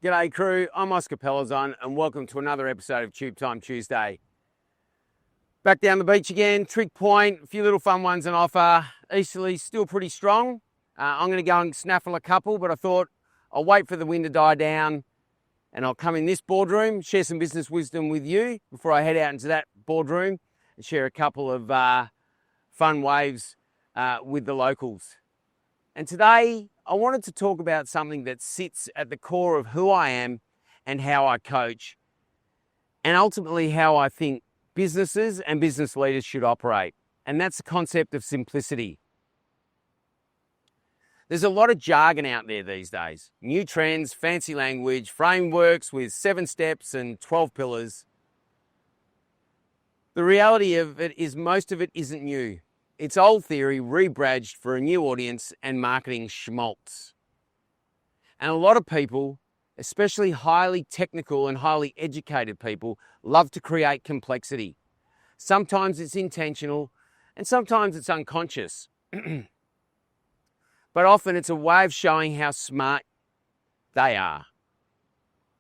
G'day crew, I'm Oscar Pelazon and welcome to another episode of Tube Time Tuesday. Back down the beach again, Trick Point, a few little fun ones on offer. Easterly's still pretty strong. I'm going to go and snaffle a couple, but I thought I'll wait for the wind to die down and I'll come in this boardroom, share some business wisdom with you before I head out into that boardroom and share a couple of fun waves with the locals. And today I wanted to talk about something that sits at the core of who I am and how I coach, and ultimately how I think businesses and business leaders should operate. And that's the concept of simplicity. There's a lot of jargon out there these days. New trends, fancy language, frameworks with 7 steps and 12 pillars. The reality of it is most of it isn't new. It's old theory rebadged for a new audience and marketing schmaltz. And a lot of people, especially highly technical and highly educated people, love to create complexity. Sometimes it's intentional and sometimes it's unconscious. But often it's a way of showing how smart they are.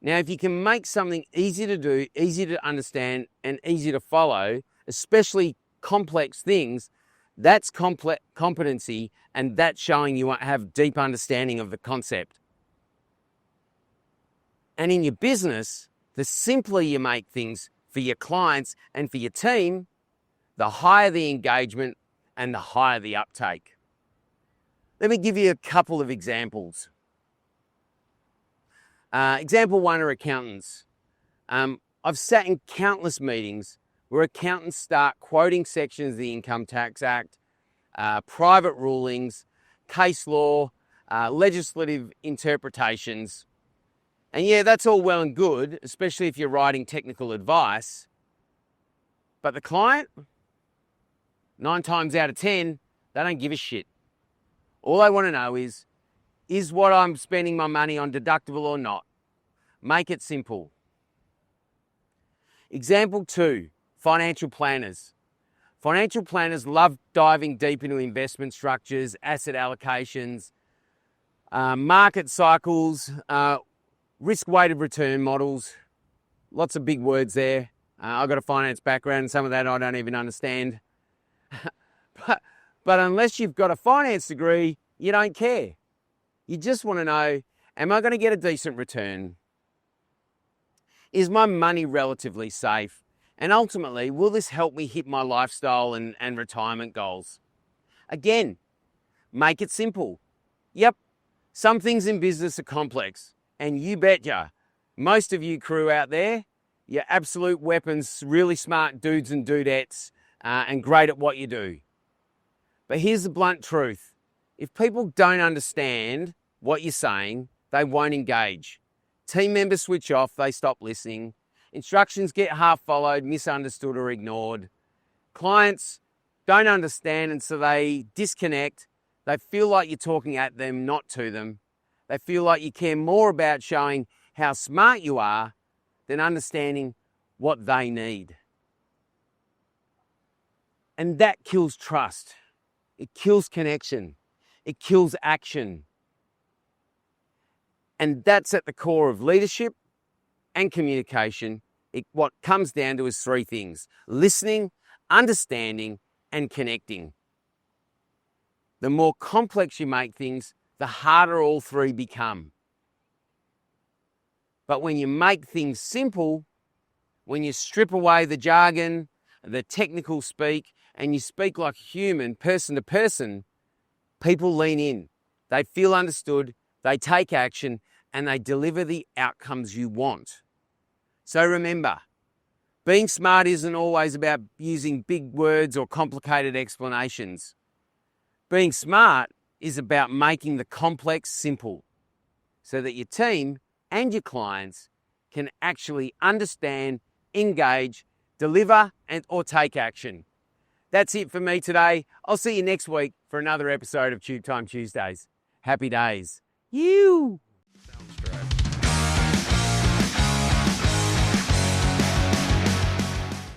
Now, if you can make something easy to do, easy to understand, and easy to follow, especially complex things, that's competency, and that's showing you have deep understanding of the concept. And in your business, the simpler you make things for your clients and for your team, the higher the engagement and the higher the uptake. Let me give you a couple of examples. Example 1 are accountants. I've sat in countless meetings where accountants start quoting sections of the Income Tax Act, private rulings, case law, legislative interpretations. And yeah, that's all well and good, especially if you're writing technical advice. But the client, 9 times out of 10, they don't give a shit. All they want to know is what I'm spending my money on deductible or not? Make it simple. Example 2. Financial planners. Financial planners love diving deep into investment structures, asset allocations, market cycles, risk-weighted return models. Lots of big words there. I've got a finance background and some of that I don't even understand. But unless you've got a finance degree, you don't care. You just want to know, am I going to get a decent return? Is my money relatively safe? And ultimately, will this help me hit my lifestyle and retirement goals? Again, make it simple. Yep, some things in business are complex. And you betcha, most of you crew out there, you're absolute weapons, really smart dudes and dudettes, and great at what you do. But here's the blunt truth. If people don't understand what you're saying, they won't engage. Team members switch off, they stop listening. Instructions get half followed, misunderstood or ignored. Clients don't understand and so they disconnect. They feel like you're talking at them, not to them. They feel like you care more about showing how smart you are than understanding what they need. And that kills trust. It kills connection. It kills action. And that's at the core of leadership and communication. What comes down to is 3 things: listening, understanding, and connecting. The more complex you make things, the harder all 3 become. But when you make things simple, when you strip away the jargon, the technical speak, and you speak like a human, person to person, people lean in. They feel understood, they take action, and they deliver the outcomes you want. So remember, being smart isn't always about using big words or complicated explanations. Being smart is about making the complex simple so that your team and your clients can actually understand, engage, deliver, or take action. That's it for me today. I'll see you next week for another episode of Tube Time Tuesdays. Happy days. Yewww.